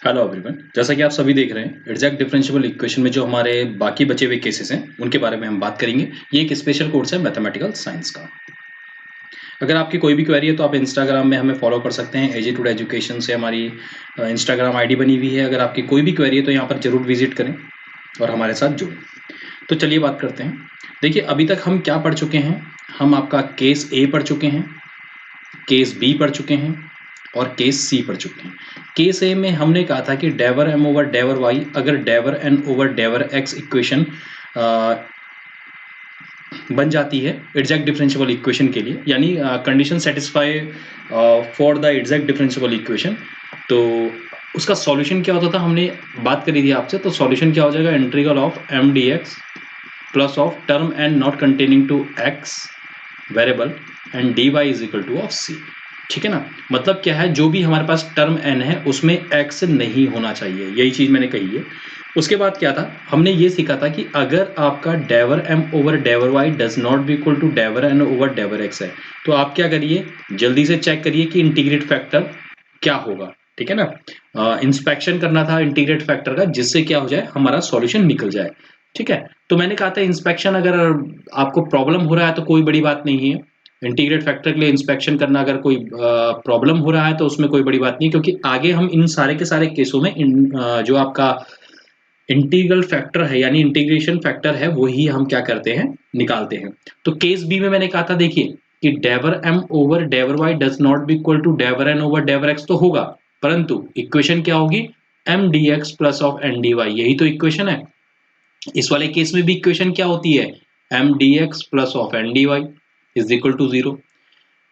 Hello everyone, जैसा कि आप सभी देख रहे हैं एग्जैक्ट डिफरेंशियल इक्वेशन में जो हमारे बाकी बचे हुए केसेस हैं उनके बारे में हम बात करेंगे। ये एक स्पेशल कोर्स है मैथमेटिकल साइंस का। अगर आपकी कोई भी क्वेरी है तो आप इंस्टाग्राम में हमें फॉलो कर सकते हैं। एजी टुडे एजुकेशन से हमारी इंस्टाग्राम आईडी बनी हुई है। अगर आपकी कोई भी क्वेरी है तो यहाँ पर जरूर विजिट करें और हमारे साथ जुड़ें। तो चलिए बात करते हैं। देखिए, अभी तक हम क्या पढ़ चुके हैं। हम आपका केस ए पढ़ चुके हैं, केस बी पढ़ चुके हैं और केस सी पढ़ चुके हैं। केस ए में हमने कहा था कि डेवर एम ओवर डेवर वाई अगर डेवर एन ओवर डेवर एक्स इक्वेशन बन जाती है एग्जैक्ट डिफरेंशियल इक्वेशन के लिए, यानी condition satisfy for the exact differential equation, तो उसका सॉल्यूशन क्या होता था हमने बात करी थी आपसे। तो सॉल्यूशन क्या हो जाएगा, integral of M D X plus of term N not containing to X variable and D Y is equal to of C. ठीक है ना। मतलब क्या है, जो भी हमारे पास टर्म n है उसमें x नहीं होना चाहिए, यही चीज मैंने कही है। उसके बाद क्या था, हमने ये सीखा था कि अगर आपका डेवर m ओवर डेवर y does not be equal to डेवर n ओवर डेवर x है तो आप क्या करिए, जल्दी से चेक करिए कि इंटीग्रेट फैक्टर क्या होगा। ठीक है ना। इंस्पेक्शन करना था इंटीग्रेट फैक्टर का, जिससे क्या हो जाए, हमारा सॉल्यूशन निकल जाए। ठीक है। तो मैंने कहा था इंस्पेक्शन अगर आपको प्रॉब्लम हो रहा है तो कोई बड़ी बात नहीं है। इंटीग्रेट फैक्टर के लिए इंस्पेक्शन करना अगर कोई प्रॉब्लम हो रहा है तो उसमें कोई बड़ी बात नहीं, क्योंकि आगे हम इन सारे के सारे केसों में जो आपका इंटीग्रल फैक्टर है यानी इंटीग्रेशन फैक्टर है वही हम क्या करते हैं, निकालते हैं। तो केस बी में मैंने कहा था, देखिए कि डेवर एम ओवर डेवर Y does not be equal to डेवर एन ओवर डेवर एक्स तो होगा, परंतु इक्वेशन क्या होगी, M D X plus of N D Y, यही तो इक्वेशन है। इस वाले केस में भी इक्वेशन क्या होती है, M D X plus of N D Y is equal to 0।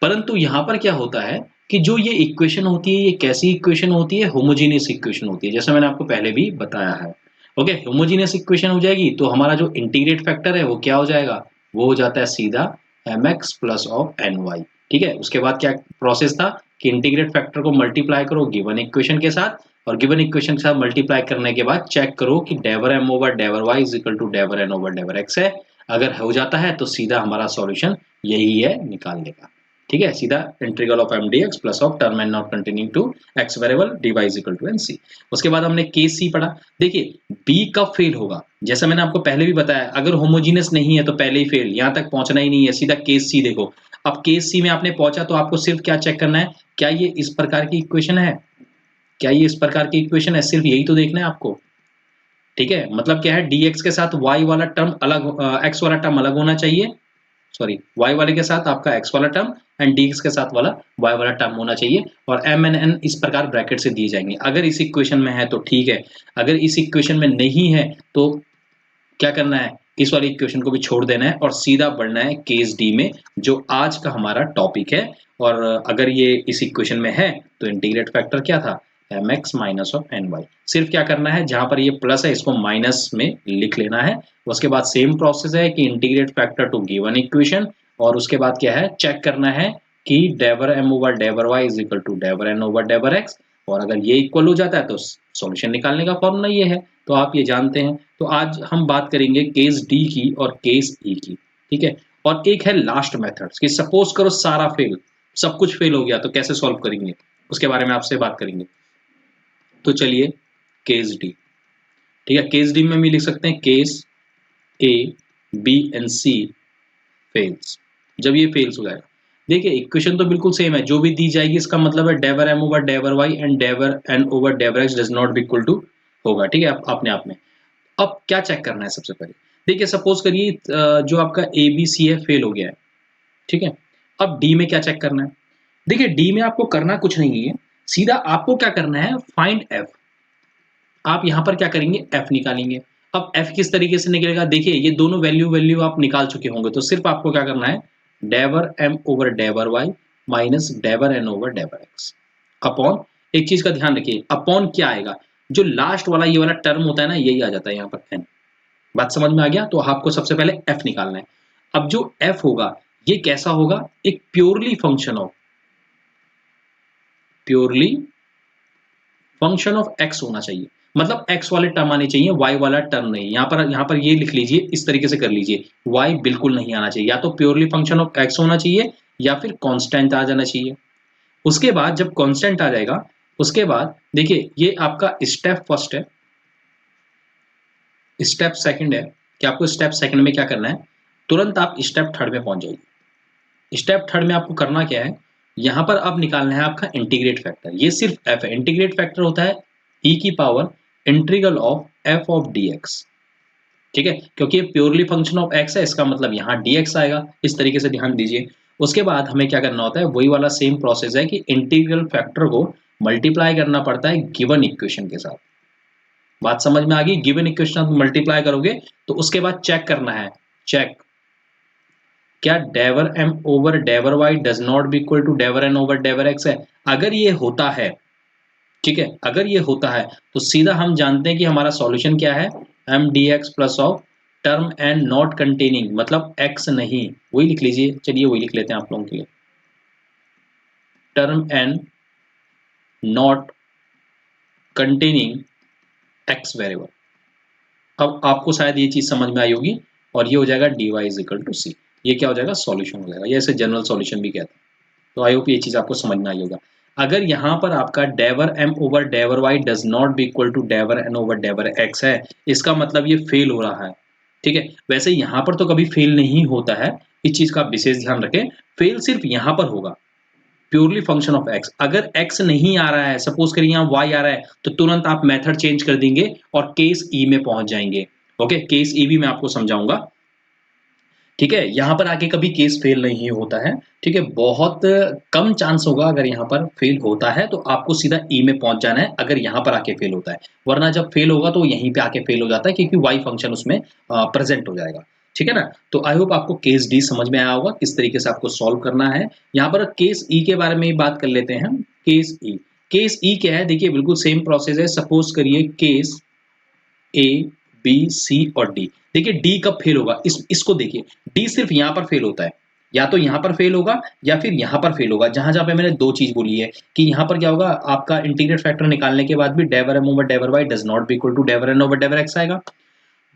परंतु यहां पर क्या होता है कि जो ये इक्वेशन होती है ये कैसी इक्वेशन होती है, होमोजीनियस इक्वेशन होती है, जैसे मैंने आपको पहले भी बताया है। ओके, होमोजीनियस इक्वेशन हो जाएगी तो हमारा जो इंटीग्रेट फैक्टर है वो क्या हो जाएगा, वो हो जाता है सीधा M X plus of N Y. ठीक है। उसके बाद क्या प्रोसेस था कि इंटीग्रेट फैक्टर को मल्टीप्लाई करो गिवन इक्वेशन के साथ, और गिवन इक्वेशन के साथ मल्टीप्लाई करने के बाद चेक करो कि डेवर एम ओवर डेवर वाई इज इक्वल टू डेवर एन ओवर डेवर एक्स है। अगर हो जाता है तो सीधा हमारा सॉल्यूशन यही है निकालने का। ठीक है, सीधा integral of M D X plus of term N not containing to X variable D Y is equal to N C. उसके बाद हमने केस सी पढ़ा। देखिए बी कब फेल होगा, जैसा मैंने आपको पहले भी बताया, अगर होमोजीनियस नहीं है तो पहले ही फेल, यहां तक पहुंचना ही नहीं है, सीधा केस सी देखो। अब केस सी में आपने पहुंचा तो आपको सिर्फ क्या चेक करना है, क्या ये इस प्रकार की इक्वेशन है, क्या ये इस प्रकार की इक्वेशन है, सिर्फ यही तो देखना है आपको। ठीक है, मतलब क्या है, dx के साथ y वाला टर्म अलग, x वाला टर्म अलग होना चाहिए, सॉरी y वाले के साथ आपका x वाला टर्म एंड dx के साथ वाला y वाला टर्म होना चाहिए, और m एंड n इस प्रकार ब्रैकेट से दिए जाएंगे। अगर इस इक्वेशन में है तो ठीक है, अगर इस इक्वेशन में नहीं है तो क्या करना है, इस वाली इक्वेशन को भी छोड़ देना है और सीधा बढ़ना है केस डी में, जो आज का हमारा टॉपिक है। और अगर ये इस इक्वेशन में है तो इंटीग्रेट फैक्टर क्या था, M X minus of N Y. सिर्फ क्या करना है, जहां पर ये प्लस है इसको माइनस में लिख लेना है। उसके बाद सेम प्रोसेस है कि integrate factor to given equation, और उसके बाद क्या है, चेक करना है कि डेवर एम ओवर डेवर वाई इज इक्वल टू डेवर एन ओवर डेवर एक्स, और अगर ये इक्वल हो जाता है तो सॉल्यूशन निकालने का फॉर्मूला ये है। तो आप ये जानते हैं। तो आज हम बात करेंगे केस डी की और केस ई की। ठीक है। और एक है लास्ट मेथड कि सपोज करो सारा फेल, सब कुछ फेल हो गया तो कैसे सॉल्व करेंगे, उसके बारे में आपसे बात करेंगे। तो चलिए केस डी। ठीक है, केस डी में भी लिख सकते हैं case A B and C fails. जब ये फेल्स हो जाएगा, देखिए इक्वेशन तो बिल्कुल सेम है, जो भी दी जाएगी इसका मतलब है डेवर एम ओवर डेवर वाई एंड डेवर एन ओवर डेवर X does not be equal to होगा। ठीक है, अपने आप में। अब क्या चेक करना है सबसे पहले, देखिए सपोज करिए जो आपका ए बी सी है फेल हो गया है। ठीक है। अब डी में क्या चेक करना है, देखिए डी में आपको करना कुछ नहीं है, सीधा आपको क्या करना है, फाइंड एफ। आप यहां पर क्या करेंगे, एफ निकालेंगे। अब एफ किस तरीके से निकलेगा, देखिए ये दोनों वैल्यू वैल्यू आप निकाल चुके होंगे, तो सिर्फ आपको क्या करना है, डेवर एम ओवर डेवर वाई माइनस डेवर एन ओवर डेवर एक्स अपॉन, एक चीज का ध्यान रखिए, अपॉन क्या आएगा, जो लास्ट वाला ये वाला टर्म होता है ना यही आ जाता है यहाँ पर एन। बात समझ में आ गया। तो आपको सबसे पहले एफ निकालना है। अब जो एफ होगा ये कैसा होगा, एक प्योरली फंक्शन ऑफ एक्स होना चाहिए, मतलब एक्स वाले टर्म आने चाहिए, वाई वाला टर्म नहीं। यहाँ पर ये लिख लीजिए, इस तरीके से कर लीजिए, वाई बिल्कुल नहीं आना चाहिए, या तो प्योरली फंक्शन ऑफ एक्स होना चाहिए या फिर कांस्टेंट आ जाना चाहिए। उसके बाद जब कांस्टेंट आ जाएगा उसके बाद देखिए ये आपका स्टेप फर्स्ट है, स्टेप सेकंड है कि आपको स्टेप सेकंड में क्या करना है, तुरंत आप स्टेप थर्ड में पहुंच जाइए। स्टेप थर्ड में आपको करना क्या है, यहां पर अब निकालना है आपका इंटीग्रेट फैक्टर। ये सिर्फ एफ है, इंटीग्रेट फैक्टर होता है ई की power integral of F of D x. ठीक है, क्योंकि ये प्योरली फंक्शन ऑफ एक्स है, इसका मतलब यहाँ dx आएगा। इस तरीके से ध्यान दीजिए। उसके बाद हमें क्या करना होता है, वही वाला सेम प्रोसेस है कि इंटीग्रल फैक्टर को मल्टीप्लाई करना पड़ता है गिवन इक्वेशन के साथ। बात समझ में आ गई? गिवन इक्वेशन मल्टीप्लाई करोगे तो उसके बाद चेक करना है, चेक क्या डेवर एम ओवर डेवर Y does not be equal to डेवर एन ओवर डेवर एक्स है। अगर ये होता है, ठीक है, अगर ये होता है तो सीधा हम जानते हैं कि हमारा सॉल्यूशन क्या है, M D X plus of term N not containing, मतलब एक्स नहीं, वही लिख लीजिए। चलिए वही लिख लेते हैं आप लोगों के लिए, term N not containing X variable. अब आपको शायद ये चीज समझ में आई होगी, और ये हो जाएगा D Y is equal to C. ये क्या हो जाएगा, सॉल्यूशन हो जाएगा। ये ऐसे जनरल सॉल्यूशन भी कहते हैं। तो आई होप ये चीज आपको समझ में आई होगा। अगर यहाँ पर आपका डेवर एम ओवर डेवर Y does not be equal to डेवर एन ओवर डेवर एक्स है, इसका मतलब ये फेल हो रहा है। ठीक है, वैसे यहाँ पर तो कभी फेल नहीं होता है, इस चीज का आप विशेष ध्यान रखें। फेल सिर्फ यहाँ पर होगा, प्योरली फंक्शन ऑफ एक्स। अगर एक्स नहीं आ रहा है, सपोज करिए यहाँ वाई आ रहा है, तो तुरंत आप मेथड चेंज कर देंगे और केस ई में पहुंच जाएंगे। ओके, केस ई भी मैं आपको समझाऊंगा। ठीक है, यहाँ पर आके कभी केस फेल नहीं होता है। ठीक है, बहुत कम चांस होगा अगर यहाँ पर फेल होता है तो आपको सीधा ई में पहुंच जाना है, अगर यहाँ पर आके फेल होता है। वरना जब फेल होगा तो यहीं पे आके फेल हो जाता है, क्योंकि वाई फंक्शन उसमें प्रेजेंट हो जाएगा। ठीक है ना। तो आई होप आपको केस डी समझ में आया होगा, किस तरीके से आपको सॉल्व करना है। यहाँ पर केस ई के बारे में बात कर लेते हैं हम। केस ई, केस ई क्या है, देखिए बिल्कुल सेम प्रोसेस है। सपोज करिए केस ए बी सी और डी। देखिए डी कब फेल होगा, इसको देखिए, डी सिर्फ यहां पर फेल होता है, या तो यहां पर फेल होगा या फिर यहां पर फेल होगा। जहां जहां पे मैंने दो चीज बोली है कि यहां पर क्या होगा, आपका इंटीग्रेट फैक्टर निकालने के बाद भी डेवर एम ओवर डेवर Y does not be equal to डेवर एन ओवर डेवर एक्स आएगा।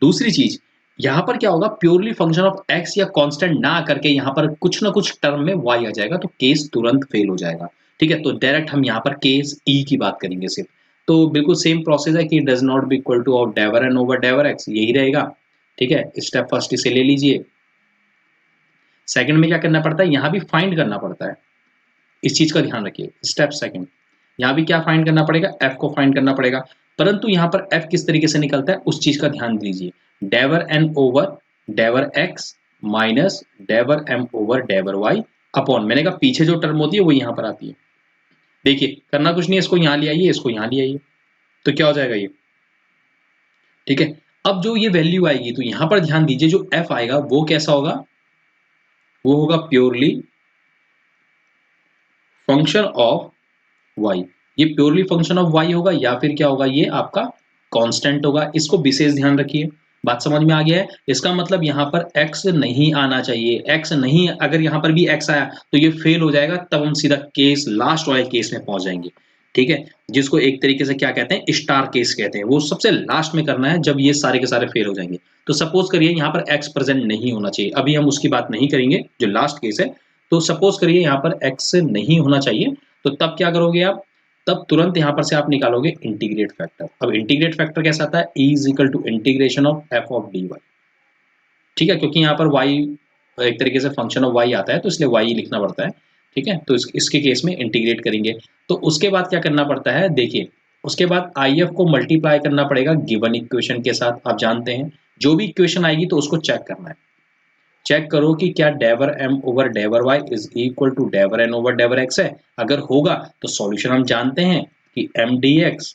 दूसरी चीज, यहां पर क्या होगा, प्योरली फंक्शन ऑफ एक्स या कांस्टेंट ना करके यहां पर कुछ ना कुछ टर्म में वाई आ जाएगा, तो केस तुरंत फेल हो जाएगा। ठीक है, तो डायरेक्ट हम यहां पर केस ई की बात करेंगे सिर्फ। तो बिल्कुल सेम प्रोसेस है कि does not be equal to of डेवर एन ओवर डेवर एक्स, यही रहेगा। ठीक है, स्टेप फर्स्ट इसे ले लीजिए। सेकंड में क्या करना पड़ता है, यहां भी फाइंड करना पड़ता है, इस चीज का ध्यान रखिए। स्टेप सेकंड, यहां भी क्या फाइंड करना पड़ेगा, एफ को फाइंड करना पड़ेगा। परंतु यहां पर एफ किस तरीके से निकलता है उस चीज का ध्यान दीजिए। डेवर एन ओवर डेवर एक्स माइनस डेवर एम ओवर डेवर वाई अपॉन, मैंने कहा पीछे जो टर्म होती है वो यहां पर आती है। देखिए करना कुछ नहीं है, इसको यहां ले आइए, इसको यहां ले आइए, तो क्या हो जाएगा ये। ठीक है, अब जो ये वैल्यू आएगी तो यहां पर ध्यान दीजिए, जो एफ आएगा वो कैसा होगा, वो होगा प्योरली फंक्शन ऑफ वाई। ये प्योरली फंक्शन ऑफ वाई होगा, या फिर क्या होगा, ये आपका कांस्टेंट होगा। इसको विशेष ध्यान रखिए। बात समझ में आ गया है? इसका मतलब यहां पर x नहीं आना चाहिए। x नहीं, अगर यहां पर भी x आया तो ये फेल हो जाएगा, तब हम सीधा केस लास्ट वाले केस में पहुंच जाएंगे। ठीक है, जिसको एक तरीके से क्या कहते हैं, स्टार केस कहते हैं। वो सबसे लास्ट में करना है जब ये सारे के सारे फेल हो जाएंगे। तो सपोज करिए यहाँ पर x प्रेजेंट नहीं होना चाहिए, अभी हम उसकी बात नहीं करेंगे, जो लास्ट केस है। तो सपोज करिए यहाँ पर x नहीं होना चाहिए, तो तब क्या करोगे आप, तब तुरंत यहां पर से आप निकालोगे इंटीग्रेट फैक्टर। अब इंटीग्रेट फैक्टर कैसा आता है, e is equal to integration of F of D Y. ठीक है, क्योंकि यहाँ पर y एक तरीके से फंक्शन ऑफ y आता है, तो इसलिए y लिखना पड़ता है। ठीक है, तो इसके केस में इंटीग्रेट करेंगे। तो उसके बाद क्या करना पड़ता है, देखिए उसके बाद IF को मल्टीप्लाई करना पड़ेगा गिवन इक्वेशन के साथ। आप जानते हैं जो भी इक्वेशन आएगी तो उसको चेक करना है। चेक करो कि क्या डेवर एम ओवर डेवर वाई इज इक्वल टू डेवर एन ओवर डेवर एक्स है। अगर होगा तो सॉल्यूशन हम जानते हैं कि M D X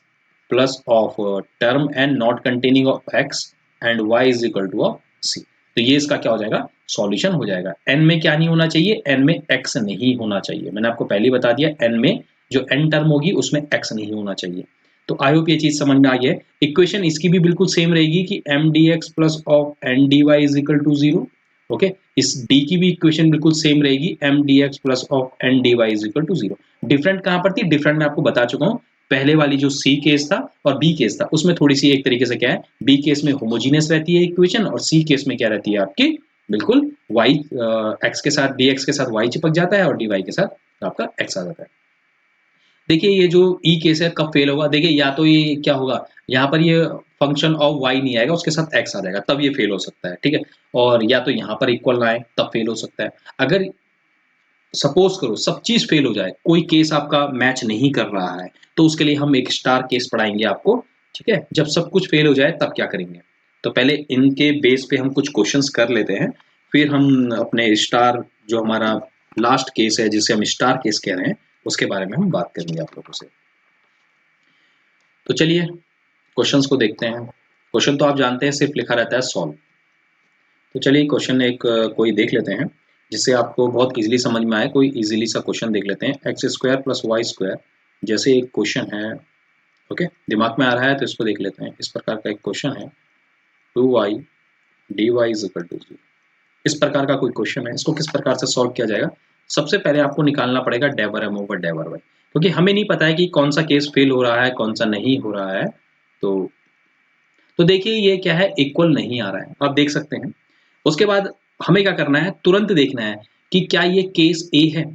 plus of term N not containing of X and Y is equal to of C. तो ये इसका क्या हो जाएगा, सॉल्यूशन हो जाएगा। एन में क्या नहीं होना चाहिए, एन में एक्स नहीं होना चाहिए। मैंने आपको पहले ही बता दिया, एन में जो एन टर्म होगी उसमें एक्स नहीं होना चाहिए। तो आई होप ये चीज समझ में आ गई है। इक्वेशन इसकी भी बिल्कुल सेम रहेगी कि M D X plus of N D Y is equal to zero. Okay, इस डी की भी इक्वेशन बिल्कुल सेम रहेगी, M D X plus of N D Y is equal to zero. Different कहां पर थी, डिफरेंट मैं आपको बता चुका हूं। पहले वाली जो सी केस था और बी केस था, उसमें थोड़ी सी एक तरीके से क्या है, बी केस में होमोजीनियस रहती है इक्वेशन, और सी केस में क्या रहती है आपकी, बिल्कुल वाई एक्स के साथ, डी एक्स के साथ वाई चिपक जाता है और डी वाई के साथ आपका एक्स आ जाता है। देखिए ये जो ई केस है कब फेल होगा, देखिए या तो ये क्या होगा, यहाँ पर ये फंक्शन ऑफ वाई नहीं आएगा, उसके साथ एक्स आ जाएगा, तब ये फेल हो सकता है, ठीक है। और या तो यहाँ पर इक्वल ना आए तब फेल हो सकता है। अगर सपोज करो सब चीज फेल हो जाए, कोई केस आपका मैच नहीं कर रहा है, तो उसके लिए हम एक स्टार केस पढ़ाएंगे आपको, ठीक है। जब सब कुछ फेल हो जाए तब क्या करेंगे, तो पहले इनके बेस पे हम कुछ क्वेश्चंस कर लेते हैं, फिर हम अपने स्टार जो हमारा लास्ट केस है जिसे हम स्टार केस कह रहे हैं उसके बारे में हम बात करेंगे आप लोगों से। तो चलिए क्वेश्चंस को देखते हैं। क्वेश्चन तो आप जानते हैं सिर्फ लिखा रहता है सॉल्व। तो चलिए क्वेश्चन एक कोई देख लेते हैं जिससे आपको बहुत इजीली समझ में आए। कोई इजीली सा क्वेश्चन देख लेते हैं। X square plus Y square जैसे एक क्वेश्चन है, ओके, दिमाग में आ रहा है तो इसको देख लेते हैं। इस प्रकार का एक क्वेश्चन है, 2y dy is equal to 0। इस प्रकार का कोई क्वेश्चन है, इसको किस प्रकार से सॉल्व किया जाएगा। सबसे पहले आपको निकालना पड़ेगा डेवर एम ओवर डेवर वाई, क्योंकि हमें नहीं पता है कि कौन सा केस फेल हो रहा है कौन सा नहीं हो रहा है। तो देखिए ये क्या है, इक्वल नहीं आ रहा है, आप देख सकते हैं। उसके बाद हमें क्या करना है, तुरंत देखना है कि क्या ये केस ए है।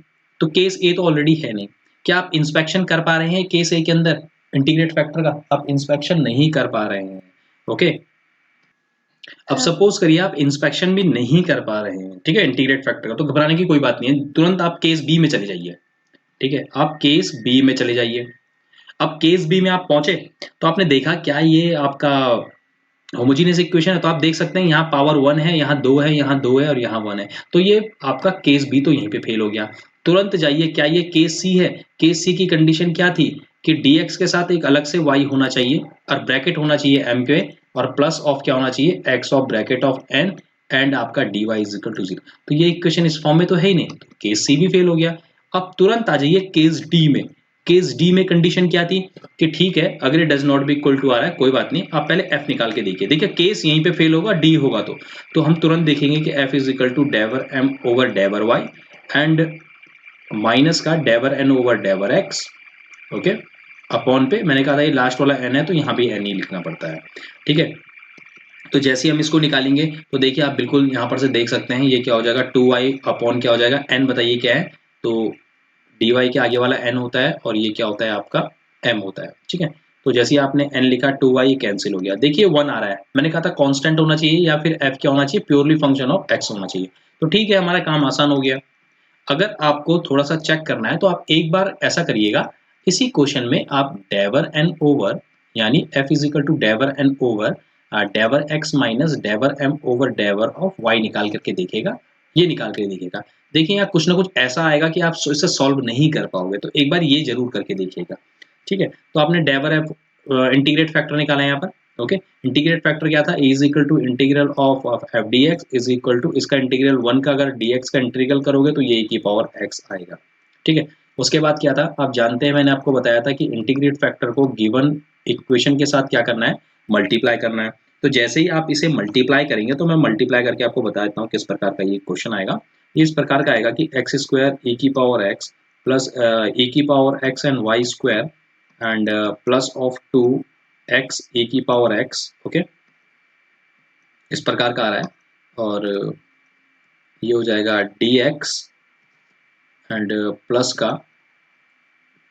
तो केस ए तो ऑलरेडी है नहीं। क्या आप इंस्पेक्शन कर पा रहे हैं केस ए के अंदर इंटीग्रेट फैक्टर का? आप इंस्पेक्शन नहीं कर पा रहे हैं, ओके। अब सपोज करिए आप इंस्पेक्शन भी नहीं कर पा रहे हैं, ठीक है, इंटीग्रेट फैक्टर का, तो घबराने की कोई बात नहीं है, तुरंत आप केस बी में चले जाइए, ठीक है। आप केस बी में चले जाइए। अब केस बी में आप पहुंचे तो आपने देखा क्या ये आपका होमोजीनियस इक्वेशन है, तो आप देख सकते हैं यहाँ पावर 1 है, यहाँ 2 है, यहाँ 2 है और यहाँ 1 है, तो ये आपका केस बी तो यहीं पे फेल हो गया। तुरंत जाइए, क्या ये केस सी है? केस सी की कंडीशन क्या थी कि dx के साथ एक अलग से y होना चाहिए और ब्रैकेट होना चाहिए m पे, और प्लस ऑफ क्या होना चाहिए, x of bracket of n and आपका dy इज इक्वल टू 0। तो ये इक्वेशन इस फॉर्म में तो है ही नहीं, तो केस सी भी फेल हो गया। अब तुरंत आ जाइए केस डी में। केस डी में कंडीशन क्या थी कि ठीक है, अगर does not be equal to आ रहा है कोई बात नहीं, आप पहले एफ निकाल के देखिए। देखिए केस यहीं पे फेल होगा, डी होगा, तो हम तुरंत देखेंगे कि एफ इज इक्वल टू डेवर एम ओवर डेवर वाई एंड माइनस का डेवर एन ओवर डेवर एक्स, ओके, अपॉन पे मैंने कहा था ये लास्ट वाला एन है तो यहाँ भी एन ही लिखना पड़ता है, ठीक है। तो जैसे ही हम इसको निकालेंगे तो देखिए आप बिल्कुल यहाँ पर से देख सकते हैं ये क्या हो जाएगा, 2y अपॉन क्या हो जाएगा, n बताइए क्या है, तो dy के आगे वाला n होता है और ये क्या होता है आपका m होता है, ठीक है। तो जैसे ही आपने n लिखा 2y कैंसिल हो गया, देखिए 1 आ रहा है। मैंने कहा था कांस्टेंट होना चाहिए या फिर f क्या होना चाहिए, प्योरली फंक्शन ऑफ x होना चाहिए। तो ठीक है, हमारा काम आसान हो गया। अगर आपको थोड़ा सा चेक करना है तो आप एक बार ऐसा करिएगा, इसी क्वेश्चन में आप डेवर एन ओवर यानी f इज इक्वल टू डेवर एन ओवर डेवर x माइनस डेवर m ओवर डेवर ऑफ y निकाल करके देखिएगा, ये निकाल के देखिएगा। देखिए यहाँ कुछ ना कुछ ऐसा आएगा कि आप इसे सॉल्व नहीं कर पाओगे, तो एक बार ये जरूर करके देखिएगा, ठीक है। तो आपने डेवर एफ इंटीग्रेट फैक्टर निकाला है यहाँ पर, ओके। इंटीग्रेट फैक्टर क्या था, A is equal to integral of F D X is equal to इसका इंटीग्रल 1 का अगर डी एक्स का इंटीग्रल करोगे तो ये की पावर एक्स आएगा, ठीक है। उसके बाद क्या था, आप जानते हैं मैंने आपको बताया था कि इंटीग्रेट फैक्टर को गिवन इक्वेशन के साथ क्या करना है, मल्टीप्लाई करना है। तो जैसे ही आप इसे मल्टीप्लाई करेंगे, तो मैं मल्टीप्लाई करके आपको बता देता हूँ किस प्रकार का ये क्वेश्चन आएगा। ये इस प्रकार का आएगा कि एक्स स्क्वायर ए की पावर एक्स प्लस ए की power X and Y square and plus of 2x A की पावर x, ओके, इस प्रकार का आ रहा है। और ये हो जाएगा dx एंड प्लस का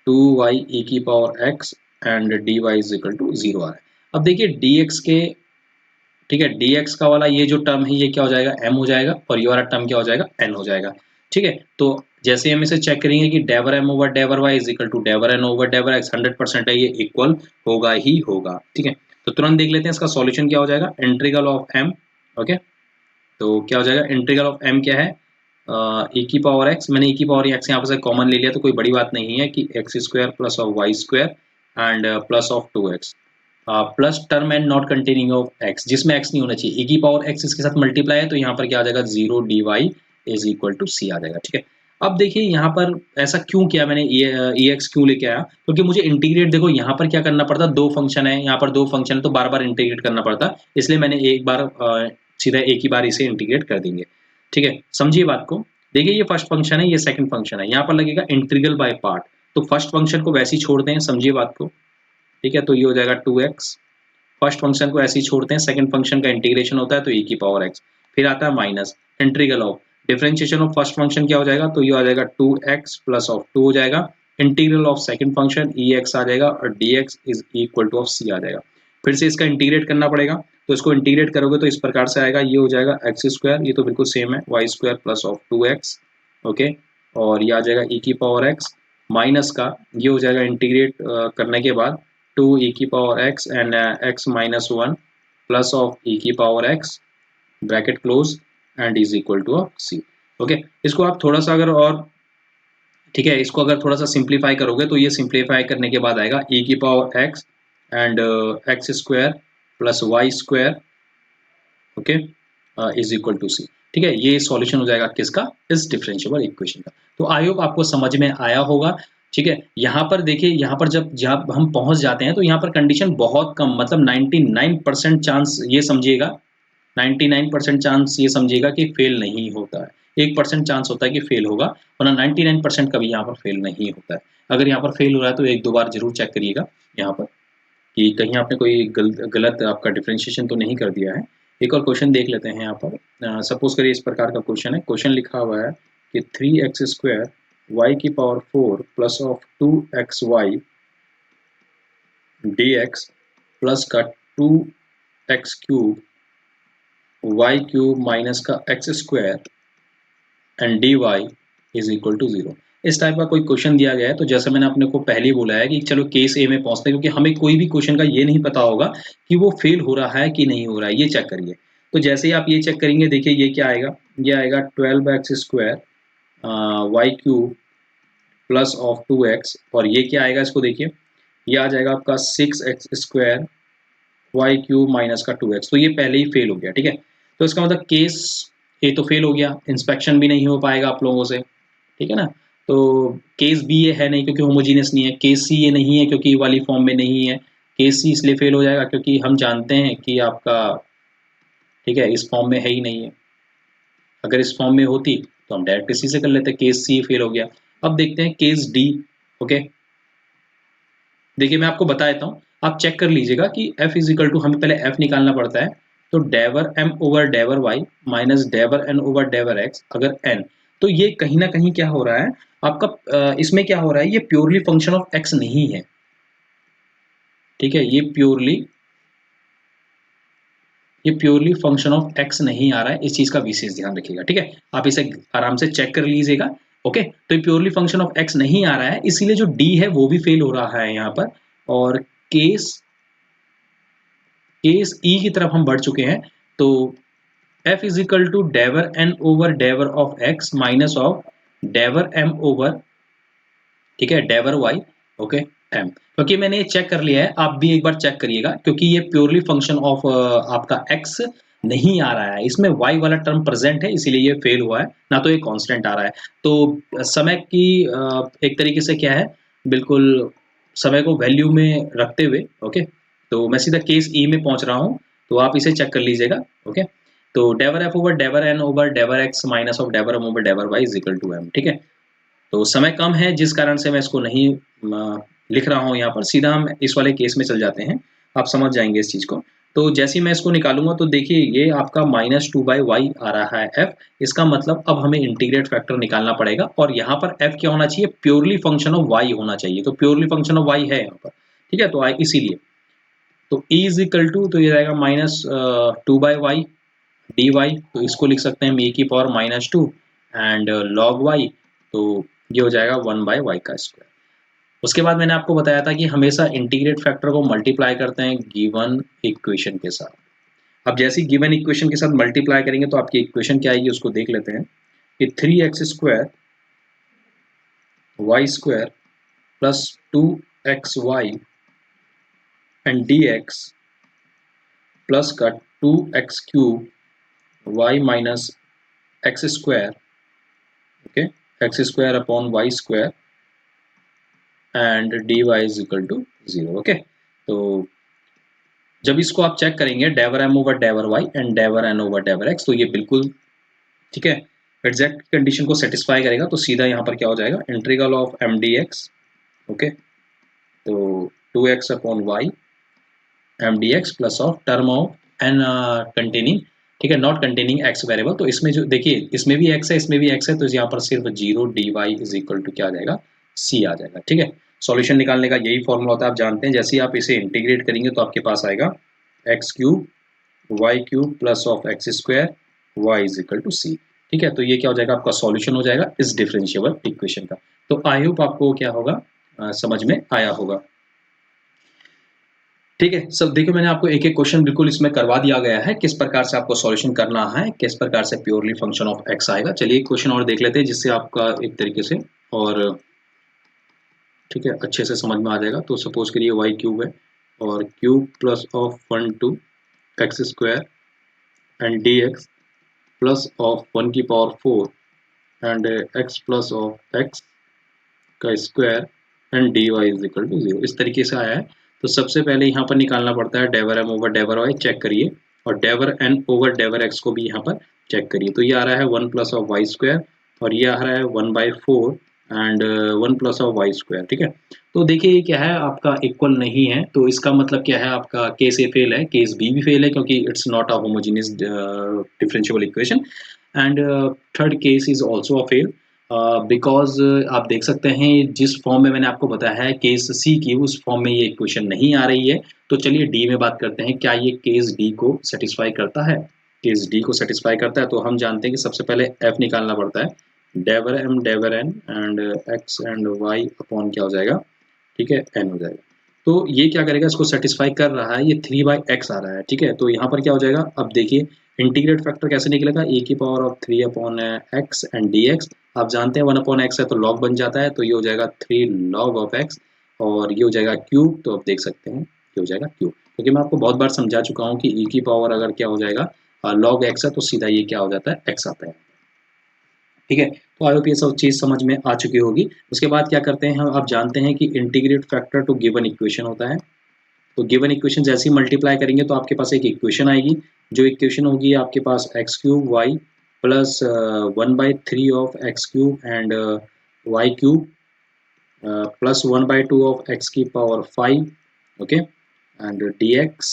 2y e की power x and dy is equal to 0 आ रहा है। अब देखिए dx के, ठीक है, dx का वाला ये जो टर्म है ये क्या हो जाएगा, m हो जाएगा, और ये वाला टर्म क्या हो जाएगा, n हो जाएगा, ठीक है। तो जैसे हम इसे चेक करेंगे कि डेवर m ओवर डेवर y इज इक्वल टू डेवर n ओवर डेवर x 100% है, ये इक्वल होगा ही होगा, ठीक है। तो तुरंत देख लेते हैं इसका सॉल्यूशन क्या हो जाएगा, इंटीग्रल ऑफ m, ओके। तो क्या हो जाएगा, इंटीग्रल ऑफ m क्या है, e की पावर x, मैंने e की पावर x यहाँ पर से कॉमन ले लिया तो कोई बड़ी बात नहीं है कि X square plus of Y square and plus of 2x plus term and not containing of x, जिसमें x नहीं होना चाहिए, e की पावर x इसके साथ मल्टीप्लाई है तो यहाँ पर क्या आ जाएगा 0 dy is equal to c आ जाएगा, ठीक है। अब देखिए यहाँ पर ऐसा क्यों किया मैंने, ये एक्स क्यों लेके आया, क्योंकि मुझे इंटीग्रेट, देखो यहाँ पर क्या करना पड़ता, दो फंक्शन है, यहाँ पर दो फंक्शन है तो बार बार इंटीग्रेट करना पड़ता, इसलिए मैंने एक बार सीधा एक ही बार इसे इंटीग्रेट कर देंगे, ठीक है। समझिए बात को, देखिए ये फर्स्ट फंक्शन है, ये सेकंड फंक्शन है, यहाँ पर लगेगा इंटीग्रल बाय पार्ट, तो फर्स्ट फंक्शन को वैसे ही छोड़ते हैं, समझिए बात को, ठीक है। तो ये हो जाएगा 2x, फर्स्ट फंक्शन को ऐसे ही छोड़ते हैं, सेकंड फंक्शन का इंटीग्रेशन होता है तो e की पावर x, फिर आता है minus integral of differentiation of first function क्या हो जाएगा, तो ये आ जाएगा 2x प्लस ऑफ 2 हो जाएगा integral of second function E X आ जाएगा और D X is equal to of C आ जाएगा। फिर से इसका इंटीग्रेट करना पड़ेगा, तो इसको इंटीग्रेट करोगे तो इस प्रकार से आएगा, ये हो जाएगा एक्स स्क्वायर, ये तो बिल्कुल सेम है, Y square plus of 2x, okay, और ये आ जाएगा ई की पावर एक्स माइनस का, ये हो जाएगा इंटीग्रेट करने के बाद 2 ई की power X and X minus 1 plus of E की power X bracket close and is equal to of C. Okay, इसको आप थोड़ा सा अगर और, ठीक है, इसको अगर थोड़ा सा सिंप्लीफाई करोगे तो ये सिंप्लीफाई करने के बाद आएगा ई की power X and X square plus Y square, okay, is equal to C. ठीक है, ये सॉल्यूशन हो जाएगा किसका, इस डिफरेंशियल इक्वेशन का। तो आई होप आपको समझ में आया होगा। ठीक है, यहाँ पर देखिए, यहाँ पर जब हम पहुंच जाते हैं तो यहाँ पर कंडीशन बहुत कम, मतलब 99% चांस ये समझिएगा, 99% चांस ये समझिएगा कि फेल नहीं होता है, 1% चांस होता है कि फेल होगा, वरना 99% कभी यहाँ पर फेल नहीं होता है। अगर यहाँ पर फेल हो रहा है तो एक दो बार जरूर चेक करिएगा यहाँ पर कि कहीं आपने कोई गलत आपका डिफरेंशिएशन तो नहीं कर दिया है। एक और क्वेश्चन देख लेते हैं यहाँ पर। सपोज करिए इस प्रकार का क्वेश्चन है, क्वेश्चन लिखा हुआ है कि 3x स्क्वायर वाई की power 4 plus of 2xy dx plus का 2x cube Y cube minus का X square and D Y is equal to 0। इस टाइप का कोई क्वेश्चन दिया गया है, तो जैसे मैंने अपने को पहले ही बोला है कि चलो केस ए में पहुंचते हैं, क्योंकि हमें कोई भी क्वेश्चन का ये नहीं पता होगा कि वो फेल हो रहा है कि नहीं हो रहा है, ये चेक करिए। तो जैसे ही आप ये चेक करेंगे, देखिए ये क्या आएगा, ये आएगा 12x square Y cube plus of 2x, और ये क्या आएगा, इसको देखिए, ये आ जाएगा आपका 6x square Y cube minus का 2x। तो ये पहले ही फेल हो गया। ठीक है, तो इसका मतलब केस ए तो फेल हो गया, इंस्पेक्शन भी नहीं हो पाएगा आप लोगों से। ठीक है ना, तो केस बी ये है नहीं क्योंकि होमोजीनियस नहीं है, केस सी ये नहीं है क्योंकि वाली फॉर्म में नहीं है, केस सी इसलिए फेल हो जाएगा क्योंकि हम जानते हैं कि आपका, ठीक है, इस फॉर्म में है ही नहीं है। अगर इस फॉर्म में होती तो हम डायरेक्ट इसी से कर लेते, केस सी फेल हो गया। अब देखते हैं केस डी। ओके, देखिए मैं आपको बता देता हूँ, आप चेक कर लीजिएगा कि f इज इक्वल टू, हमें पहले f निकालना पड़ता है, तो डेवर m ओवर डेवर y माइनस डेवर n ओवर डेवर x, अगर n, तो ये कहीं ना कहीं क्या हो रहा है आपका, इसमें क्या हो रहा है, ये प्योरली फंक्शन ऑफ x नहीं है। ठीक है, ये प्योरली फंक्शन ऑफ x नहीं आ रहा है, इस चीज का विशेष ध्यान रखिएगा। ठीक है, आप इसे आराम से चेक कर लीजिएगा। ओके, तो ये प्योरली फंक्शन ऑफ x नहीं आ रहा है, इसीलिए जो d है वो भी फेल हो रहा है यहाँ पर। और केस ई की तरफ हम बढ़ चुके हैं, तो f इज इक्वल टू डेवर n ओवर डेवर ऑफ x माइनस ऑफ डेवर m ओवर, ठीक है, डेवर y, ओके, m। क्योंकि मैंने ये चेक कर लिया है, आप भी एक बार चेक करिएगा, क्योंकि ये प्योरली फंक्शन ऑफ आपका x नहीं आ रहा है, इसमें y वाला टर्म प्रेजेंट है, इसीलिए ये फेल हुआ है, ना तो ये कांस्टेंट आ रहा है। तो समय की एक तरीके से क्या है, बिल्कुल समय को वैल्यू में रखते हुए, ओके, तो मैं सीधा केस ई में पहुंच रहा हूं, तो आप इसे चेक कर लीजिएगा। ओके, तो डेवर एफ ओवर डेवर एन ओवर डेवर एक्स माइनस ऑफ डेवर एम ओवर डेवर Y is equal to M. ठीक है, तो समय कम है जिस कारण से मैं इसको नहीं लिख रहा हूँ यहाँ पर, सीधा हम इस वाले केस में चल जाते हैं, आप समझ जाएंगे इस चीज को। तो जैसे ही मैं इसको निकालूंगा तो देखिए ये आपका -2/y आ रहा है f, इसका मतलब अब हमें इंटीग्रेट फैक्टर निकालना पड़ेगा, और यहाँ पर f क्या होना चाहिए, प्योरली फंक्शन ऑफ y होना चाहिए, तो प्योरली फंक्शन ऑफ y है यहाँ पर। ठीक है, तो इसीलिए तो e इज इक्वल टू, तो ये रहेगा -2/y dy, तो इसको लिख सकते हैं हम e की पावर -2 एंड log y, तो ये हो जाएगा 1/y का स्क्वायर। उसके बाद मैंने आपको बताया था कि हमेशा इंटीग्रेट फैक्टर को मल्टीप्लाई करते हैं गिवन इक्वेशन के साथ। अब जैसे ही गिवन इक्वेशन के साथ मल्टीप्लाई करेंगे तो आपकी इक्वेशन क्या आएगी उसको देख लेते हैं, कि 3x square Y square plus 2xy and dx plus का 2x cube y minus X square, okay, X square upon Y square and dy is equal to 0। Okay, तो जब इसको आप चेक करेंगे डेवर m ओवर डेवर y एंड डेवर n over डेवर x, तो ये बिल्कुल, ठीक है, एग्जैक्ट कंडीशन को सेटिस्फाई करेगा। तो सीधा यहाँ पर क्या हो जाएगा, integral of m dx, okay, तो 2x upon Y m dx plus of term of n containing, ठीक है, नॉट कंटेनिंग x वेरिएबल। तो इसमें जो देखिए, इसमें भी x है, इसमें भी x है, तो यहाँ पर सिर्फ 0 dy इज इक्वल टू क्या आ जाएगा, सी आ जाएगा। ठीक है, सॉल्यूशन निकालने का यही फॉर्मूला होता है, आप जानते हैं। जैसे ही आप इसे इंटीग्रेट करेंगे तो आपके पास आएगा X cube Y cube plus of X square Y is equal to C. ठीक है, तो ये क्या हो जाएगा, आपका सॉल्यूशन हो जाएगा इस डिफरेंशिएबल इक्वेशन का। तो आई होप आपको क्या होगा, समझ में आया होगा। ठीक है, सब देखो मैंने आपको एक एक क्वेश्चन बिल्कुल इसमें करवा दिया गया है, किस प्रकार से आपको सॉल्यूशन करना है, किस प्रकार से प्योरली फंक्शन ऑफ एक्स आएगा। चलिए एक क्वेश्चन और देख लेते हैं जिससे आपका एक तरीके से और ठीक है अच्छे से समझ में आ जाएगा। तो सपोज करिए वाई क्यूब है और cube plus of 1 two X square and D X plus of 1 की power 4 and X plus of X का square and D Y is equal to 0। इस तरीके से आया है। तो सबसे पहले यहाँ पर निकालना पड़ता है डेवर एम ओवर डेवर वाई, चेक करिए, और डेवर एन ओवर डेवर एक्स को भी यहाँ पर चेक करिए। तो ये आ रहा है 1 प्लस ऑफ वाई स्क्वायर और ये आ रहा है 1/4 and 1 plus of Y square. ठीक है, तो देखिए ये क्या है, आपका इक्वल नहीं है, तो इसका मतलब क्या है, आपका केस ए फेल है, केस बी भी फेल है, क्योंकि it's not a homogeneous differentiable equation. And third case is also a fail because आप देख सकते हैं जिस फॉर्म में मैंने आपको बताया है केस सी की, उस फॉर्म में ये इक्वेशन नहीं आ रही है। तो चलिए डी में बात करते हैं, क्या ये केस डी को सेटिस्फाई करता है। केस डी को सेटिस्फाई करता है तो हम जानते हैं कि सबसे पहले एफ निकालना पड़ता है, डेवर एम डेवर N and X and Y upon क्या हो जाएगा, ठीक है एन हो जाएगा। तो ये क्या करेगा, इसको सेटिस्फाई कर रहा है, ये 3/x आ रहा है। ठीक है, तो यहाँ पर क्या हो जाएगा, अब देखिए इंटीग्रेट फैक्टर कैसे निकलेगा, ए की power of 3 upon x and D x. आप जानते हैं 1 अपॉन एक्स है तो लॉग बन जाता है, तो ये हो जाएगा 3 लॉग ऑफ एक्स और ये हो जाएगा क्यूब। तो आप देख सकते हैं ये हो जाएगा क्यूब, क्योंकि मैं आपको बहुत बार समझा चुका हूँ कि ई की पावर अगर क्या हो जाएगा लॉग एक्स है तो सीधा ये क्या हो जाता है, एक्स आता है। ठीक है, तो आई होप ये सब चीज़ समझ में आ चुकी होगी। उसके बाद क्या करते हैं हम, आप जानते हैं कि integrate factor to given equation होता है। तो गिवन इक्वेशन जैसे ही मल्टीप्लाई करेंगे तो आपके पास एक इक्वेशन आएगी, जो इक्वेशन होगी आपके पास X cube Y plus 1/3 of X cube and Y cube plus 1/2 of X की power 5, okay, and D X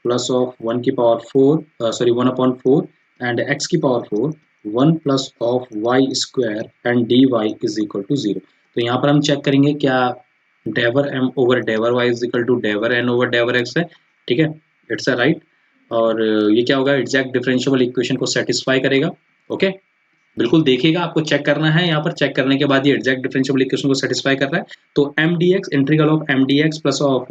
plus of 1 की पावर 4 सॉरी 1/4 एंड एक्स की power 4 1 plus of Y square and D Y is equal to 0। तो यहाँ पर हम check करेंगे क्या डेवर एम ओवर डेवर वाई इज इक्वल टू डेवर एन ओवर डेवर एक्स है। ठीक है, इट्स अ राइट। और ये क्या होगा, एग्जैक्ट डिफरेंशिएबल इक्वेशन को सेटिस्फाई करेगा। ओके, बिल्कुल देखिएगा, आपको चेक करना है, यहाँ पर चेक करने के बाद ये एग्जैक्ट डिफरेंशिएबल इक्वेशन को सेटिस्फाई कर रहा है। तो M D X integral of M D X plus of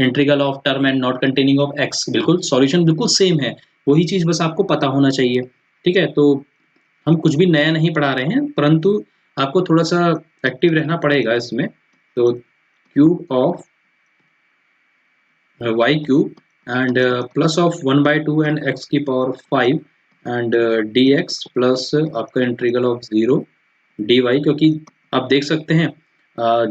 integral of term and not containing of X, बिल्कुल सॉल्यूशन बिल्कुल सेम है, वही चीज़ बस आपको पता होना चाहिए। ठीक है, तो हम कुछ भी नया नहीं पढ़ा रहे हैं, परंतु आपको थोड़ा सा एक्टिव रहना पड़ेगा इसमें। तो cube of Y cube and plus of 1/2 and X की power 5 and D X plus आपका इंटीग्रल ऑफ 0 डी वाई, क्योंकि आप देख सकते हैं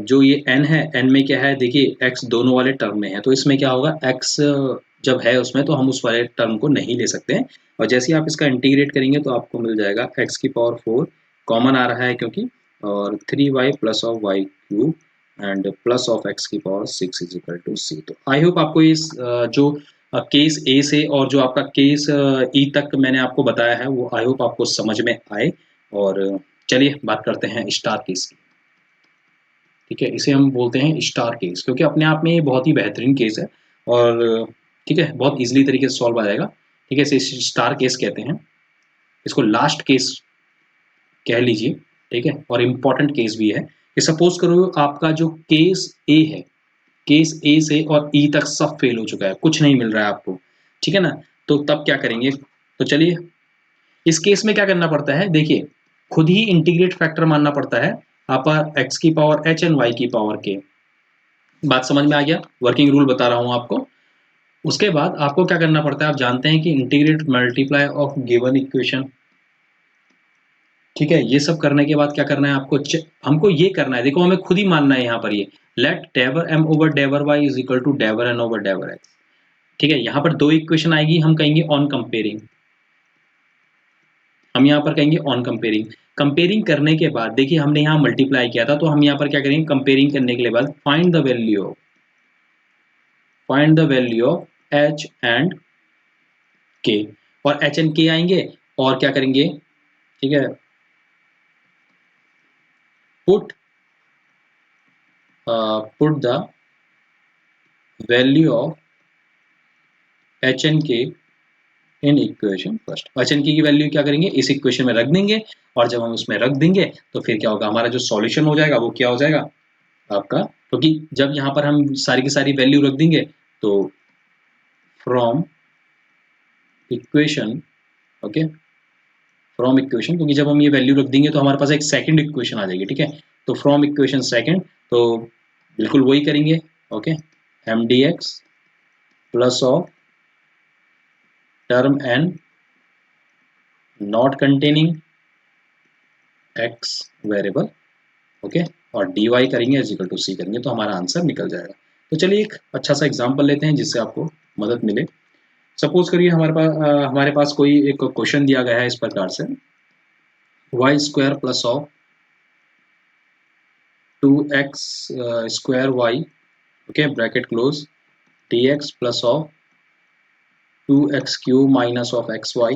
जो ये n है, n में क्या है, देखिए x दोनों वाले टर्म में है, तो इसमें क्या होगा, x जब है उसमें तो हम उस वाले टर्म को नहीं ले सकते हैं। और जैसे ही आप इसका इंटीग्रेट करेंगे तो आपको मिल जाएगा x की पावर 4 कॉमन आ रहा है क्योंकि, और 3y plus of Y cube and plus of X की power 6 is equal to C. तो आई होप आपको इस जो केस ए से और जो आपका केस ई तक मैंने आपको बताया है वो आई होप आपको समझ में आए। और चलिए बात करते हैं स्टार केस की। ठीक है, इसे हम बोलते हैं स्टार केस क्योंकि अपने आप में ये बहुत ही बेहतरीन केस है और ठीक है बहुत इजीली तरीके से सॉल्व आ जाएगा। ठीक है, इसे स्टार केस कहते हैं, इसको लास्ट केस कह लीजिए। ठीक है, और इम्पॉर्टेंट केस भी है कि सपोज करो आपका जो केस ए है, केस ए से और ई तक सब फेल हो चुका है, कुछ नहीं मिल रहा है आपको। ठीक है ना, तो तब क्या करेंगे, तो चलिए इस केस में क्या करना पड़ता है, देखिए खुद ही इंटीग्रेट फैक्टर मानना पड़ता है आप एक्स की पावर एच एंड वाई की पावर के। बात समझ में आ गया, वर्किंग रूल बता रहा हूं आपको। उसके बाद आपको क्या करना पड़ता है, आप जानते हैं कि integrate multiply of given equation. ठीक है, ये सब करने के बाद क्या करना है आपको, हमको ये करना है, देखो हमें खुद ही मानना है यहाँ पर ये लेट डेवर एम ओवर डेवर वाई इज इक्वल टू डेवर एन ओवर डेवर एक्स। ठीक है, यहाँ पर दो इक्वेशन आएगी, हम कहेंगे ऑन कंपेयरिंग, हम यहाँ पर कहेंगे ऑन कंपेयरिंग। कंपेयरिंग करने के बाद देखिए हमने यहाँ मल्टीप्लाई किया था, तो हम यहाँ पर क्या करेंगे, कंपेयरिंग करने के बाद find the value of H and के, और एच एंड के आएंगे और क्या करेंगे, ठीक है, put put the value of H N K in equation first. H N की वैल्यू क्या करेंगे, इस इक्वेशन में रख देंगे, और जब हम उसमें रख देंगे तो फिर क्या होगा, हमारा जो सॉल्यूशन हो जाएगा वो क्या हो जाएगा आपका, क्योंकि जब यहाँ पर हम सारी की सारी वैल्यू रख देंगे तो from equation, okay, from equation, क्योंकि जब हम ये वैल्यू रख देंगे तो हमारे पास एक सेकंड इक्वेशन आ जाएगी, ठीक है। तो फ्रॉम इक्वेशन सेकंड, तो बिल्कुल वही करेंगे, okay, M D X plus of term N not containing X variable, okay, और डी वाई करेंगे इज इक्वल टू सी करेंगे, तो हमारा आंसर निकल जाएगा। तो चलिए एक अच्छा सा एग्जाम्पल लेते हैं जिससे आपको मदद मिले। सपोज करिए हमारे पास कोई एक क्वेश्चन दिया गया है इस प्रकार से, Y square plus of 2x square Y, okay, bracket close, dx plus of 2x cube minus of X Y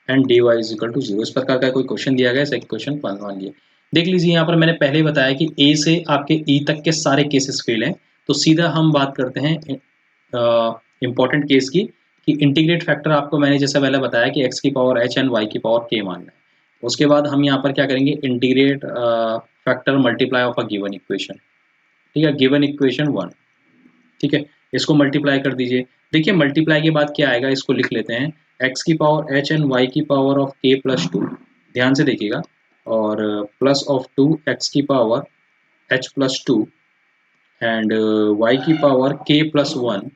and D Y is equal to zero. इस प्रकार का कोई क्वेश्चन दिया गया है, क्वेश्चन मान लिए। देख लीजिए यहाँ पर मैंने पहले ही बताया कि ए से आपके ई तक के सारे केसेस फेल हैं, तो सीधा हम बात करते हैं इंपॉर्टेंट केस की, कि इंटीग्रेट फैक्टर आपको मैंने जैसा पहले बताया कि x की पावर h एंड y की पावर k मानना है। उसके बाद हम यहाँ पर क्या करेंगे, integrate factor multiply of a given equation, ठीक है, गिवन इक्वेशन 1, ठीक है, इसको मल्टीप्लाई कर दीजिए। देखिए मल्टीप्लाई के बाद क्या आएगा, इसको लिख लेते हैं, x की पावर h एंड y की पावर ऑफ k प्लस 2, ध्यान से देखिएगा, और प्लस ऑफ 2 x की power h plus 2 and y की power k plus 1,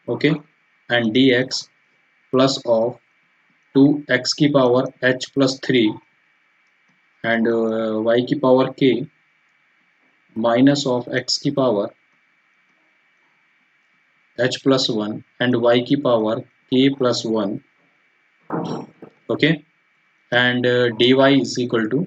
okay, and dx plus of 2x की power h plus 3 and y की power k minus of x की power h plus 1 and y की power k plus 1, okay, and dy is equal to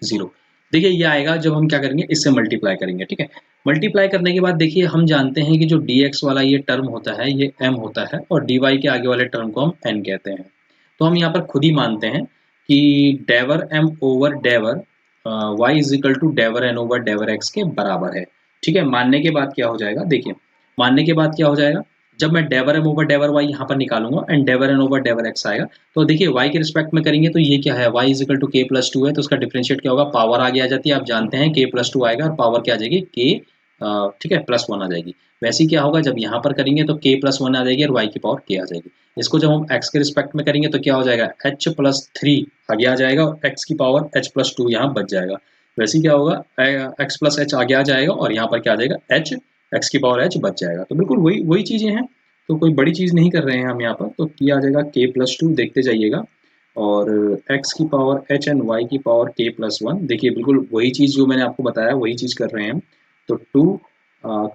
0। देखिए ये आएगा जब हम क्या करेंगे, इससे मल्टीप्लाई करेंगे, ठीक है। मल्टीप्लाई करने के बाद देखिए हम जानते हैं कि जो dx वाला ये टर्म होता है ये m होता है, और dy के आगे वाले टर्म को हम n कहते हैं। तो हम यहाँ पर खुद ही मानते हैं कि डेवर m ओवर डेवर y इज इक्वल टू डेवर n ओवर डेवर x के बराबर है, ठीक है। मानने के बाद क्या हो जाएगा, देखिए मानने के बाद क्या हो जाएगा, जब मैं डेवर m ओवर डेवर y यहाँ पर निकालूंगा एंड डेवर n ओवर डेवर x आएगा, तो देखिए y के रिस्पेक्ट में करेंगे तो ये क्या है, y is equal to k plus 2 है, तो उसका डिफरेंशिएट क्या होगा, पावर आगे आ जाती है, आप जानते हैं k प्लस 2 आएगा और पावर क्या आ जाएगी, k, ठीक है, प्लस 1 आ जाएगी। वैसे ही क्या होगा, जब यहाँ पर करेंगे तो k प्लस 1 आ जाएगी और y की पावर k आ जाएगी। इसको जब हम x के रिस्पेक्ट में करेंगे तो क्या हो जाएगा, h प्लस 3 आगे आ जाएगा और x की पावर h प्लस 2 यहाँ बच जाएगा। वैसे ही क्या होगा, x प्लस h आगे आ जाएगा और यहाँ पर क्या आ जाएगा, h, x की पावर h बच जाएगा। तो बिल्कुल वही वही चीज़ें हैं, तो कोई बड़ी चीज़ नहीं कर रहे हैं हम यहाँ पर, तो ये आ जाएगा k प्लस 2, देखते जाइएगा, और x की पावर h एंड y की पावर k प्लस 1, देखिए बिल्कुल वही चीज़ जो मैंने आपको बताया वही चीज़ कर रहे हैं हम। तो 2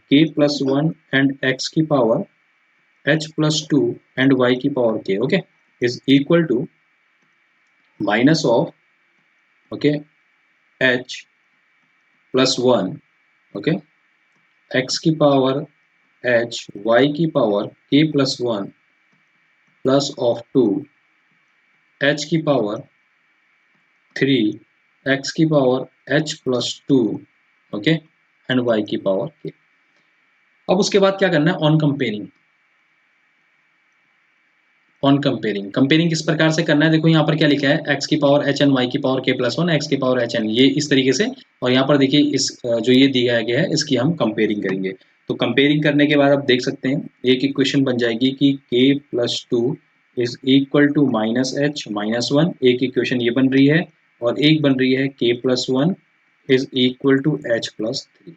k प्लस 1 एंड x की power h plus 2 and y की power k, okay, is equal to minus of, okay, h plus 1, okay, x की पावर h, y की power k plus 1 plus of 2 h की power 3 x की power h plus 2, okay, and y की power k। अब उसके बाद क्या करना है, on comparing. On comparing, comparing किस प्रकार से करना है, देखो यहाँ पर क्या लिखा है, x की पावर h एंड y की पावर k प्लस 1, x की पावर h एंड, ये इस तरीके से, और यहाँ पर देखिए इस जो ये दिया गया है इसकी हम कंपेयरिंग करेंगे। तो कंपेयरिंग करने के बाद आप देख सकते हैं एक इक्वेशन बन जाएगी कि k plus 2 is equal to minus h minus 1, एक इक्वेशन ये बन रही है, और एक बन रही है k plus 1 is equal to h plus 3।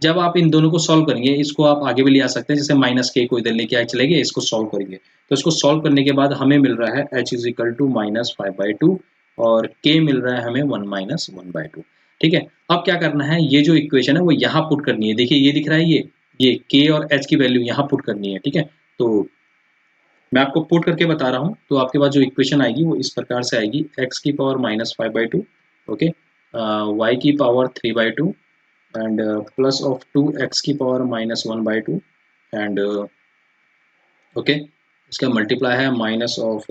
जब आप इन दोनों को सॉल्व करेंगे, इसको आप आगे भी ले आ सकते हैं, जैसे माइनस के को इधर लेके आए चले गए, इसको सॉल्व करेंगे, तो इसको सॉल्व करने के बाद हमें मिल रहा है h is equal to minus 5/2 और k मिल रहा है हमें 1 माइनस 1/2, ठीक है। अब क्या करना है, ये जो इक्वेशन है वो यहाँ पुट करनी है, देखिए ये दिख रहा है, ये k और h की वैल्यू यहाँ पुट करनी है, ठीक है। तो मैं आपको पुट करके बता रहा हूँ, तो आपके पास जो इक्वेशन आएगी वो इस प्रकार से आएगी, x की पावर माइनस 5/2, ओके, y की power 3/2 and plus of 2x की पावर माइनस 1/2 एंड ओके, इसका मल्टीप्लाई है माइनस ऑफ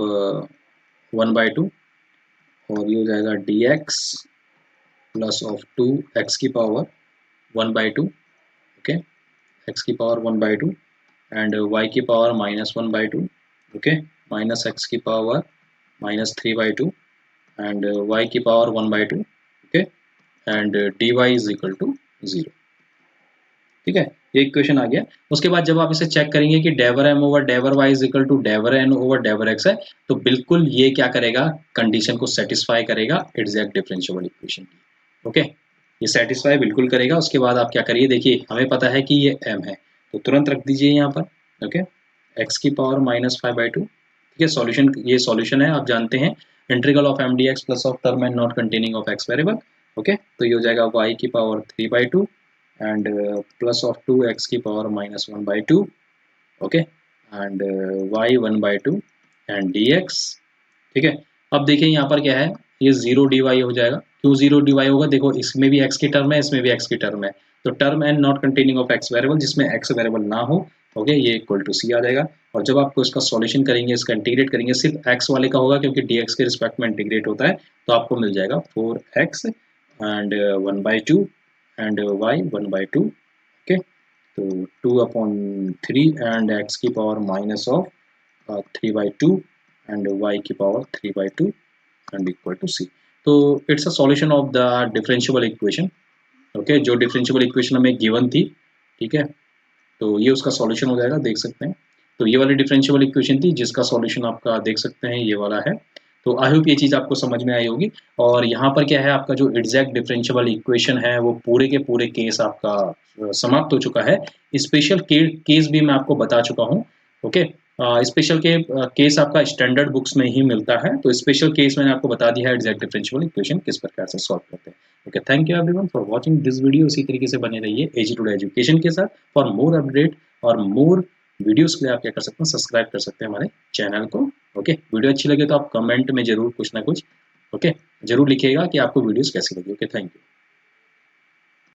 1/2, और ये हो जाएगा dx प्लस ऑफ 2 एक्स की पावर 1/2, ओके, एक्स की पावर 1/2 एंड वाई की पावर -1/2, ओके, माइनस एक्स की पावर -3/2 एंड वाई की power 1/2, okay, and dy is equal to 0। ठीक है, ये इक्वेशन आ गया। उसके बाद जब आप इसे चेक करेंगे कि डेवर एम ओवर डेवर वाई इज इक्वल टू डेवर एन ओवर डेवर एक्स है, तो बिल्कुल ये क्या करेगा, कंडीशन को सेटिस्फाई करेगा एग्जैक्ट डिफरेंशियल इक्वेशन की। ओके, ये सेटिस्फाई बिल्कुल करेगा। उसके बाद आप क्या करिए, देखिए हमें पता है कि ये m है, तो तुरंत रख दीजिए यहाँ पर। ओके, x की पावर -5/2। ठीक है, सॉल्यूशन, ये सॉल्यूशन है, आप जानते हैं integral of M D X plus of term and not containing of X variable. Okay, तो ये हो जाएगा y की power 3/2 and plus of 2x की power -1/2, okay, and y 1/2 and dx। ठीक है, अब देखिए यहाँ पर क्या है, ये 0 dy हो जाएगा। क्यों 0 dy होगा, देखो इसमें भी x की टर्म है, इसमें भी x की टर्म है, तो term and not containing of x variable, जिसमें x वेरिएबल ना हो, ओके, ये इक्वल टू c आ जाएगा। और जब आपको इसका सॉल्यूशन करेंगे, इसका इंटीग्रेट करेंगे, सिर्फ x वाले का होगा क्योंकि dx के रिस्पेक्ट में इंटीग्रेट होता है, तो आपको मिल जाएगा 4x and 1/2 and y 1/2, okay, तो 2/3 एंड x की power minus of 3/2 and y की power 3/2 and equal to c। तो it's a solution of the differential equation. Okay, जो डिफरेंशियल इक्वेशन हमें गिवन थी, ठीक है, तो ये उसका सॉल्यूशन हो जाएगा, देख सकते हैं। तो ये वाली डिफरेंशियल इक्वेशन थी जिसका सॉल्यूशन आपका देख सकते हैं, ये वाला है। तो आई होप ये चीज़ आपको समझ में आई होगी। और यहाँ पर क्या है, आपका जो एग्जैक्ट डिफरेंशियल इक्वेशन है वो पूरे के पूरे केस आपका समाप्त हो चुका है। स्पेशल केस भी मैं आपको बता चुका हूँ। ओके, स्पेशल के केस आपका स्टैंडर्ड बुक्स में ही मिलता है, तो स्पेशल केस मैंने आपको बता दिया है एग्जैक्ट डिफरेंशियल इक्वेशन किस प्रकार से सॉल्व करते हैं। Okay, thank you everyone for watching this video. इसी तरीके से बने रहिए एजी टुडे एजुकेशन के साथ। फॉर मोर अपडेट और मोर वीडियोस के लिए आप क्या कर सकते हैं, सब्सक्राइब कर सकते हैं हमारे चैनल को। ओके, वीडियो अच्छी लगे तो आप कमेंट में जरूर कुछ ना कुछ, ओके, जरूर लिखिएगा कि आपको वीडियोस कैसी लगी। Okay, thank you.